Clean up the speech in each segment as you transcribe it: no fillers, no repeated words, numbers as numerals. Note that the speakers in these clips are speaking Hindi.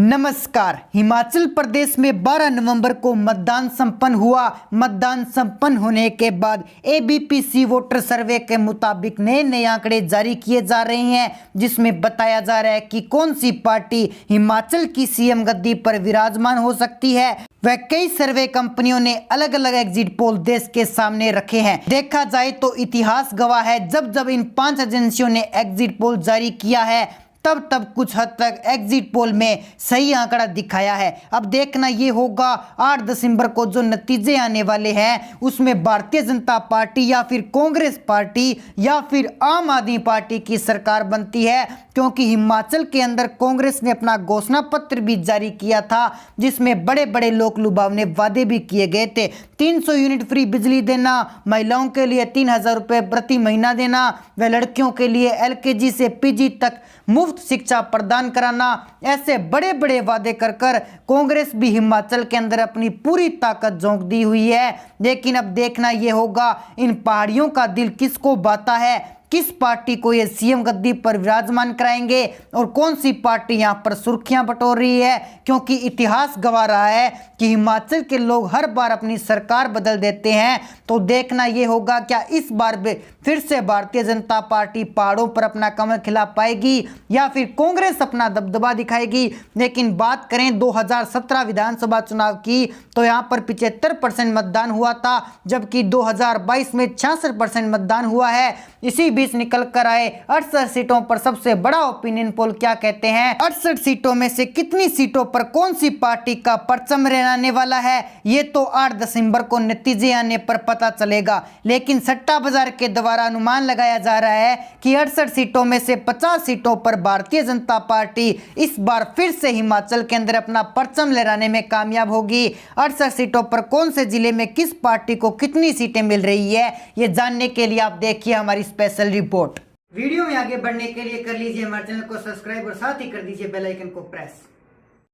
नमस्कार। हिमाचल प्रदेश में 12 नवंबर को मतदान संपन्न हुआ। मतदान संपन्न होने के बाद एबीपी वोटर सर्वे के मुताबिक नए नए आंकड़े जारी किए जा रहे हैं, जिसमें बताया जा रहा है कि कौन सी पार्टी हिमाचल की सीएम गद्दी पर विराजमान हो सकती है। वह कई सर्वे कंपनियों ने अलग अलग एग्जिट पोल देश के सामने रखे हैं। देखा जाए तो इतिहास गवाह है, जब जब इन 5 एजेंसियों ने एग्जिट पोल जारी किया है तब कुछ हद तक एग्जिट पोल में सही आंकड़ा दिखाया है। अब देखना ये होगा 8 दिसंबर को जो नतीजे आने वाले हैं उसमें भारतीय जनता पार्टी या फिर कांग्रेस पार्टी या फिर आम आदमी पार्टी की सरकार बनती है, क्योंकि हिमाचल के अंदर कांग्रेस ने अपना घोषणा पत्र भी जारी किया था, जिसमें बड़े बड़े लोक लुभावने वादे भी किए गए थे। 300 यूनिट फ्री बिजली देना, महिलाओं के लिए 3000 रुपये प्रति महीना देना, व लड़कियों के लिए एलकेजी से पीजी तक मुफ्त शिक्षा प्रदान कराना, ऐसे बड़े बड़े वादे कर कांग्रेस भी हिमाचल के अंदर अपनी पूरी ताकत झोंक दी हुई है। लेकिन अब देखना यह होगा इन पहाड़ियों का दिल किसको भाता है, किस पार्टी को ये सीएम गद्दी पर विराजमान कराएंगे और कौन सी पार्टी यहाँ पर सुर्खियां बटोर रही है, क्योंकि इतिहास गवाह रहा है कि हिमाचल के लोग हर बार अपनी सरकार बदल देते हैं। तो देखना ये होगा क्या इस बार भी फिर से भारतीय जनता पार्टी पहाड़ों पर अपना कमल खिला पाएगी या फिर कांग्रेस अपना दबदबा दिखाएगी। लेकिन बात करें 2017 विधानसभा चुनाव की तो यहाँ पर 75% मतदान हुआ था, जबकि 2022 में 66% मतदान हुआ है। इसी बीच निकल कर आए 68 सीटों पर सबसे बड़ा ओपिनियन पोल क्या कहते हैं, 68 सीटों में से कितनी सीटों पर कौन सी पार्टी का परचम रहने वाला है, ये तो 8 दिसंबर को नतीजे आने पर पता चलेगा। लेकिन सट्टा बाजार के द्वारा अनुमान लगाया जा रहा है कि 68 सीटों में से 50 सीटों पर भारतीय जनता पार्टी इस बार फिर से हिमाचल के अंदर अपना परचम लहराने में कामयाब होगी। 68 सीटों पर कौन से जिले में किस पार्टी को कितनी सीटें मिल रही है, ये जानने के लिए आप देखिए हमारी स्पेशल रिपोर्ट। वीडियो में आगे बढ़ने के लिए कर लीजिए हमारे चैनल को सब्सक्राइब और साथ ही कर दीजिए बेल आइकन को प्रेस।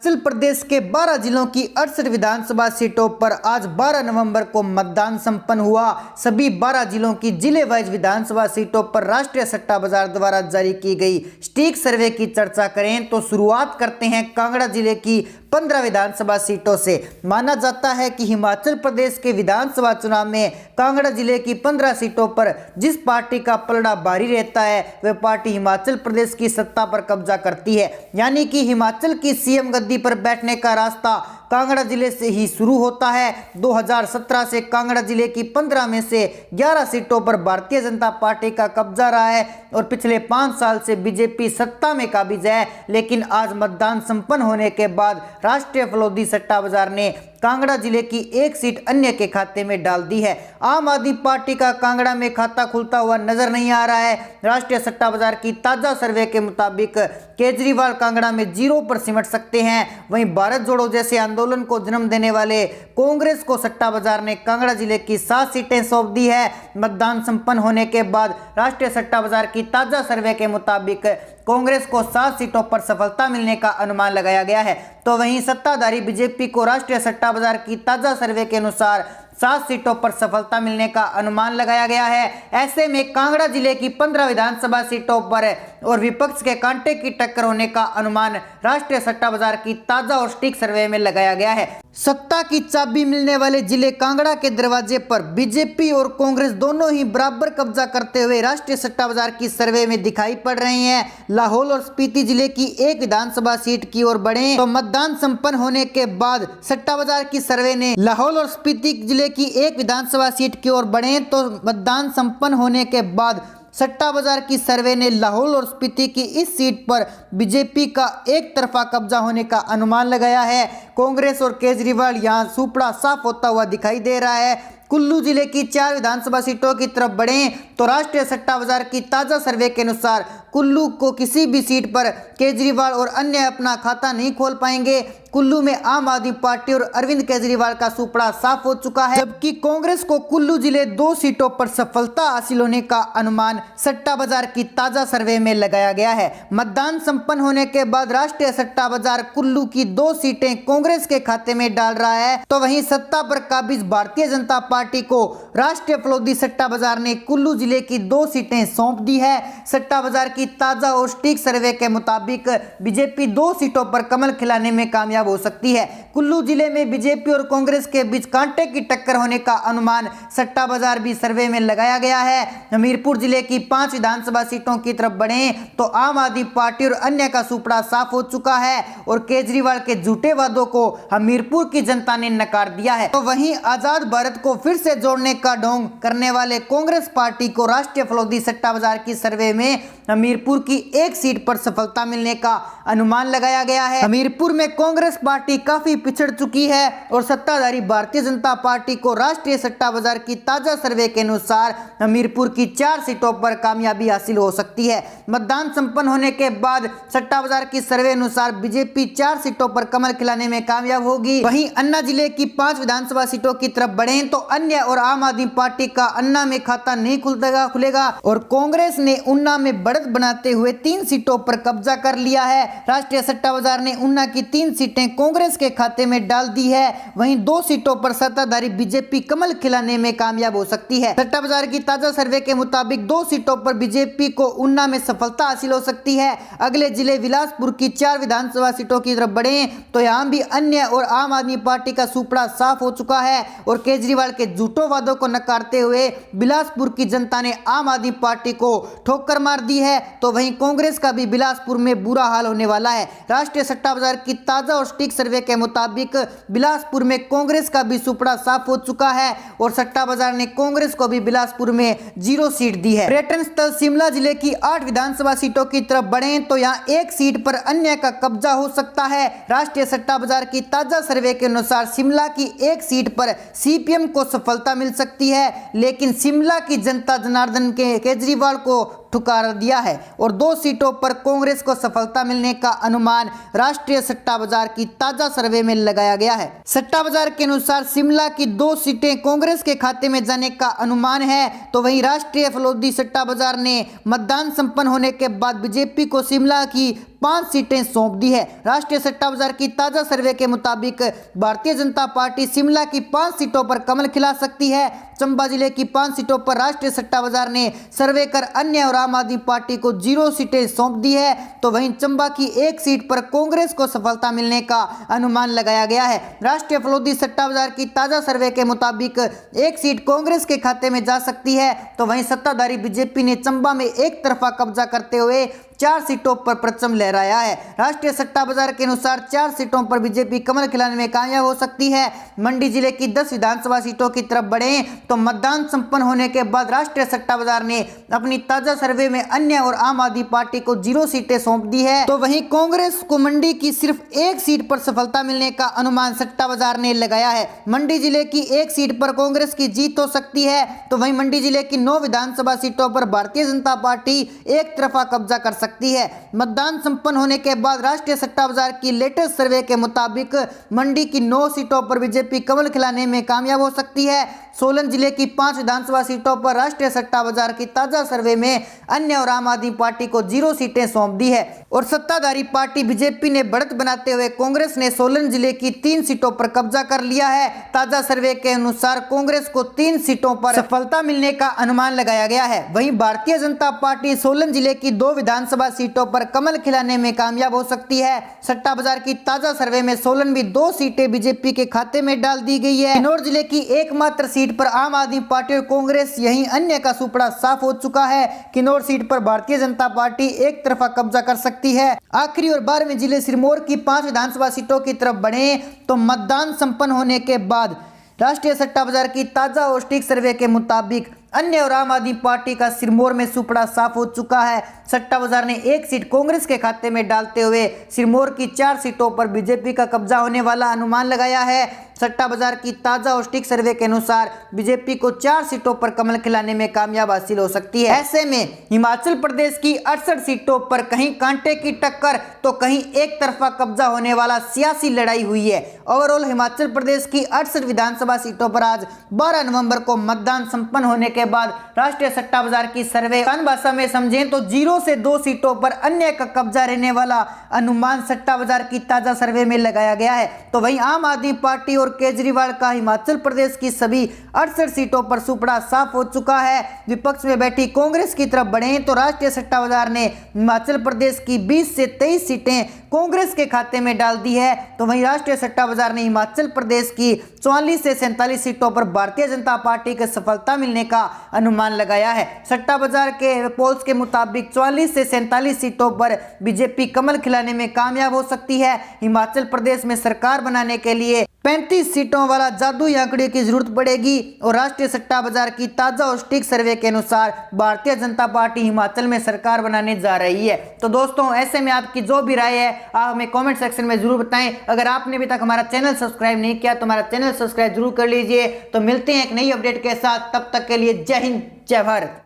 हिमाचल प्रदेश के 12 जिलों की 68 विधानसभा सीटों पर आज 12 नवंबर को मतदान संपन्न हुआ। सभी 12 जिलों की जिले वाइज विधानसभा सीटों पर राष्ट्रीय सट्टा बाजार द्वारा जारी की गई स्टीक सर्वे की चर्चा करें तो शुरुआत करते हैं कांगड़ा जिले की 15 विधानसभा सीटों से। माना जाता है कि हिमाचल प्रदेश के विधानसभा चुनाव में कांगड़ा जिले की 15 सीटों पर जिस पार्टी का पलड़ा भारी रहता है वह पार्टी हिमाचल प्रदेश की सत्ता पर कब्जा करती है। यानी कि हिमाचल की सीएम गद्दी पर बैठने का रास्ता कांगड़ा जिले से ही शुरू होता है। 2017 से कांगड़ा जिले की 15 में से 11 सीटों पर भारतीय जनता पार्टी का कब्जा रहा है और पिछले 5 साल से बीजेपी सत्ता में काबिज है। लेकिन आज मतदान संपन्न होने के बाद राष्ट्रीय फलोदी सट्टा बाजार ने कांगड़ा जिले की एक सीट अन्य के खाते में डाल दी है। आम आदमी पार्टी का कांगड़ा में खाता खुलता हुआ नजर नहीं आ रहा है। राष्ट्रीय सट्टा बाजार की ताजा सर्वे के मुताबिक केजरीवाल कांगड़ा में 0 पर सिमट सकते हैं। वहीं भारत जोड़ो जैसे आंदोलन को जन्म देने वाले कांग्रेस को सट्टा बाजार ने कांगड़ा जिले की 7 सीटें सौंप दी है। मतदान संपन्न होने के बाद राष्ट्रीय सट्टा बाजार की ताजा सर्वे के मुताबिक कांग्रेस को 7 सीटों पर सफलता मिलने का अनुमान लगाया गया है। तो वहीं सत्ताधारी बीजेपी को राष्ट्रीय सट्टा बाजार की ताजा सर्वे के अनुसार 7 सीटों पर सफलता मिलने का अनुमान लगाया गया है। ऐसे में कांगड़ा जिले की 15 विधानसभा सीटों पर और विपक्ष के कांटे की टक्कर होने का अनुमान राष्ट्रीय सट्टा बाजार की ताजा और स्टिक सर्वे में लगाया गया है। सत्ता की चाबी मिलने वाले जिले कांगड़ा के दरवाजे पर बीजेपी और कांग्रेस दोनों ही बराबर कब्जा करते हुए राष्ट्रीय सट्टा बाजार की सर्वे में दिखाई पड़ रहे हैं। लाहौल और स्पीति जिले की एक विधानसभा सीट की ओर बढ़े तो मतदान संपन्न होने के बाद सट्टा बाजार की सर्वे ने लाहौल और स्पीति जिले की एक विधानसभा सीट की ओर बढ़े तो मतदान संपन्न होने के बाद सट्टा बाजार की सर्वे ने लाहौल और स्पीति की इस सीट पर बीजेपी का एक तरफा कब्जा होने का अनुमान लगाया है। कांग्रेस और केजरीवाल यहां सुपड़ा साफ होता हुआ दिखाई दे रहा है। कुल्लू जिले की 4 विधानसभा सीटों की तरफ बढ़ें तो राष्ट्रीय सट्टा बाजार की ताजा सर्वे के अनुसार कुल्लू को किसी भी सीट पर केजरीवाल और अन्य अपना खाता नहीं खोल पाएंगे। कुल्लू में आम आदमी पार्टी और अरविंद केजरीवाल का सुपड़ा साफ हो चुका है, जबकि कांग्रेस को कुल्लू जिले 2 सीटों पर सफलता हासिल होने का अनुमान सट्टा बाजार की ताजा सर्वे में लगाया गया है। मतदान संपन्न होने के बाद राष्ट्रीय सट्टा बाजार कुल्लू की 2 सीटें कांग्रेस के खाते में डाल रहा है तो वहीं सत्ता पर काबिज भारतीय जनता पार्टी को राष्ट्रीय फलोदी सट्टा बाजार ने कुल्लू जिले की 2 सीटें सौंप दी है। सट्टा बाजार की ताजा और सटीक सर्वे के मुताबिक बीजेपी 2 सीटों पर कमल खिलाने में कामयाब हो सकती है। कुल्लू जिले में बीजेपी और कांग्रेस के बीच कांटे की टक्कर होने का अनुमान सट्टा बाजार भी सर्वे में लगाया गया है। हमीरपुर जिले की 5 विधानसभा सीटों की तरफ बढ़ें तो आम आदमी पार्टी और अन्य का सुपड़ा साफ हो चुका है और केजरीवाल के झूठे वादों को हमीरपुर की जनता ने नकार दिया है। तो वहीं आजाद भारत को फिर से जोड़ने का ढोंग करने वाले कांग्रेस पार्टी को राष्ट्रीय फलोदी सट्टा बाजार की सर्वे में हमीरपुर की 1 सीट पर सफलता मिलने का अनुमान लगाया गया है। हमीरपुर में कांग्रेस पार्टी काफी पिछड़ चुकी है और सत्ताधारी भारतीय जनता पार्टी को राष्ट्रीय सट्टा बाजार की ताजा सर्वे के अनुसार हमीरपुर की 4 सीटों पर कामयाबी हासिल हो सकती है। मतदान संपन्न होने के बाद सट्टा बाजार की सर्वे अनुसार बीजेपी 4 सीटों पर कमल खिलाने में कामयाब होगी। वहीं अन्ना जिले की 5 विधानसभा सीटों की तरफ बढ़ें तो अन्य और आम आदमी पार्टी का अन्ना में खाता नहीं खुलेगा और कांग्रेस ने उन्ना में बढ़त बनाते हुए 3 सीटों पर कब्जा कर लिया है। राष्ट्रीय सट्टा बाजार ने उन्ना की 3 सीटें कांग्रेस के खाते में डाल दी है। वहीं 2 सीटों पर सत्ताधारी बीजेपी कमल खिलाने में कामयाब हो सकती है। सट्टा बाजार की ताजा सर्वे के मुताबिक 2 सीटों पर बीजेपी को उन्ना में सफलता हासिल हो सकती है। अगले जिले बिलासपुर की 4 विधानसभा सीटों की तरफ बढ़ें तो यहाँ भी अन्य और आम आदमी पार्टी का सुपड़ा साफ हो चुका है और केजरीवाल के झूठों वादों को नकारते हुए बिलासपुर की जनता ने आम आदमी पार्टी को ठोकर मार दी है। तो वहीं कांग्रेस का भी बिलासपुर में बुरा हाल होने वाला है। राष्ट्रीय सट्टा बाजार की ताजा और सटीक सर्वे के मुताबिक बिलासपुर में कांग्रेस का भी सुपड़ा साफ हो चुका है और सट्टा बाजार ने कांग्रेस को भी बिलासपुर में 0 सीट दी है। पर्यटन स्थल शिमला जिले की 8 विधानसभा सीटों की तरफ बढ़ें तो यहाँ 1 सीट पर अन्य का कब्जा हो सकता है। राष्ट्रीय सट्टा बाजार की ताजा सर्वे के अनुसार शिमला की 1 सीट पर सीपीएम को सफलता मिल सकती है, लेकिन शिमला की जनता जनार्दन के केजरीवाल को ठुकार दिया है और 2 सीटों पर कांग्रेस को सफलता मिलने का अनुमान राष्ट्रीय सट्टा बाजार की ताजा सर्वे में लगाया गया है। सट्टा बाजार के अनुसार शिमला की 2 सीटें कांग्रेस के खाते में जाने का अनुमान है। तो वहीं राष्ट्रीय फलोदी सट्टा बाजार ने मतदान संपन्न होने के बाद बीजेपी को शिमला की 5 सीटें सौंप दी है। राष्ट्रीय सट्टा बाजार की ताजा सर्वे के मुताबिक भारतीय जनता पार्टी शिमला की 5 सीटों पर कमल खिला सकती है। चंबा जिले की 5 सीटों पर राष्ट्रीय सट्टा बाजार ने सर्वे कर अन्य और आम आदमी पार्टी को 0 सीटें सौंप दी है। तो वहीं चंबा की 1 सीट पर कांग्रेस को सफलता मिलने का अनुमान लगाया गया है। राष्ट्रीय फलोदी सट्टा बाजार की ताजा सर्वे के मुताबिक 1 सीट कांग्रेस के खाते में जा सकती है। तो वहीं सत्ताधारी बीजेपी ने चंबा में एक तरफा कब्जा करते हुए 4 सीटों पर परचम लहराया है। राष्ट्रीय सट्टा बाजार के अनुसार 4 सीटों पर बीजेपी कमल खिलाने में कामयाब हो सकती है। मंडी जिले की 10 विधानसभा सीटों की तरफ बढ़ें तो मतदान संपन्न होने के बाद राष्ट्रीय सट्टा बाजार ने अपनी ताजा सर्वे में अन्य और आम आदमी पार्टी को 0 सीटें सौंप दी है। तो वहीं कांग्रेस को मंडी की सिर्फ 1 सीट पर सफलता मिलने का अनुमान सट्टा बाजार ने लगाया है। मंडी जिले की 1 सीट पर कांग्रेस की जीत हो सकती है। तो वहीं मंडी जिले की 9 विधानसभा सीटों पर भारतीय जनता पार्टी एक तरफा कब्जा कर सकती है। मतदान संपन्न होने के बाद राष्ट्रीय सट्टा बाजार की लेटेस्ट सर्वे के मुताबिक मंडी की 9 सीटों पर बीजेपी कमल खिलाने में कामयाब हो सकती है। सोलन जिले की 5 विधानसभा सीटों पर राष्ट्रीय सट्टा बाजार की ताजा सर्वे में अन्य और आम आदमी पार्टी को 0 सीटें सौंप दी है और सत्ताधारी पार्टी बीजेपी ने बढ़त बनाते हुए कांग्रेस ने सोलन जिले की 3 सीटों पर कब्जा कर लिया है। ताजा सर्वे के अनुसार कांग्रेस को 3 सीटों पर सफलता मिलने का अनुमान लगाया गया है। वहीं भारतीय जनता पार्टी सोलन जिले की 2 विधानसभा सीटों पर कमल खिलाने में कामयाब हो सकती है। सट्टा बाजार की ताजा सर्वे में सोलन में 2 सीटें बीजेपी के खाते में डाल दी गई है। किन्नौर जिले की एकमात्र सीट पर आम आदमी पार्टी और कांग्रेस यही अन्य का सुपड़ा साफ हो चुका है। किन्नौर सीट पर भारतीय जनता पार्टी एक तरफा कब्जा कर सकती है। आखिरी और 12वें जिले सिरमौर की 5 विधानसभा सीटों की तरफ बढ़े तो मतदान संपन्न होने के बाद राष्ट्रीय सट्टा बाजार की ताजा और सटीक सर्वे के मुताबिक अन्य और आम आदमी पार्टी का सिरमौर में सुपड़ा साफ हो चुका है। सट्टा बाजार ने 1 सीट कांग्रेस के खाते में डालते हुए सिरमौर की 4 सीटों पर बीजेपी का कब्जा होने वाला अनुमान लगाया है। सट्टा बाजार की ताजा और सटीक सर्वे के अनुसार बीजेपी को 4 सीटों पर कमल खिलाने में कामयाब हासिल हो सकती है। ऐसे में हिमाचल प्रदेश की 68 सीटों पर कहीं कांटे की टक्कर तो कहीं एक तरफा कब्जा होने वाला सियासी लड़ाई हुई है। ओवरऑल हिमाचल प्रदेश की 68 विधानसभा सीटों पर आज 12 नवंबर को मतदान संपन्न होने के के बाद राष्ट्रीय सट्टा बाजार की सर्वे आसान भाषा में समझें तो 0 से 2 सीटों पर अन्य का कब्जा रहने वाला अनुमान सट्टा बाजार की ताजा सर्वे में लगाया गया है। तो वहीं आम आदमी पार्टी और केजरीवाल का हिमाचल प्रदेश की सभी 68 सीटों पर सुपड़ा साफ हो चुका है। विपक्ष में बैठी कांग्रेस की तरफ बढ़े तो राष्ट्रीय सट्टा बाजार ने हिमाचल प्रदेश की 20 से 23 सीटें कांग्रेस के खाते में डाल दी है। तो वहीं राष्ट्रीय सट्टा बाजार ने हिमाचल प्रदेश की 44 से 47 सीटों पर भारतीय जनता पार्टी को सफलता मिलने का अनुमान लगाया है। सट्टा बाजार के पोल्स के मुताबिक 44 से 47 सीटों पर बीजेपी कमल खिलाने में कामयाब हो सकती है। हिमाचल प्रदेश में सरकार बनाने के लिए 35 सीटों वाला जादुई आंकड़े की जरूरत पड़ेगी और राष्ट्रीय सट्टा बाजार की ताजा और सटीक सर्वे के अनुसार भारतीय जनता पार्टी हिमाचल में सरकार बनाने जा रही है। तो दोस्तों, ऐसे में आपकी जो भी राय है आप हमें कमेंट सेक्शन में जरूर बताएं। अगर आपने अभी तक हमारा चैनल सब्सक्राइब नहीं किया तो हमारा चैनल सब्सक्राइब जरूर कर लीजिए। तो मिलते हैं एक नई अपडेट के साथ, तब तक के लिए जय हिंद जय भारत।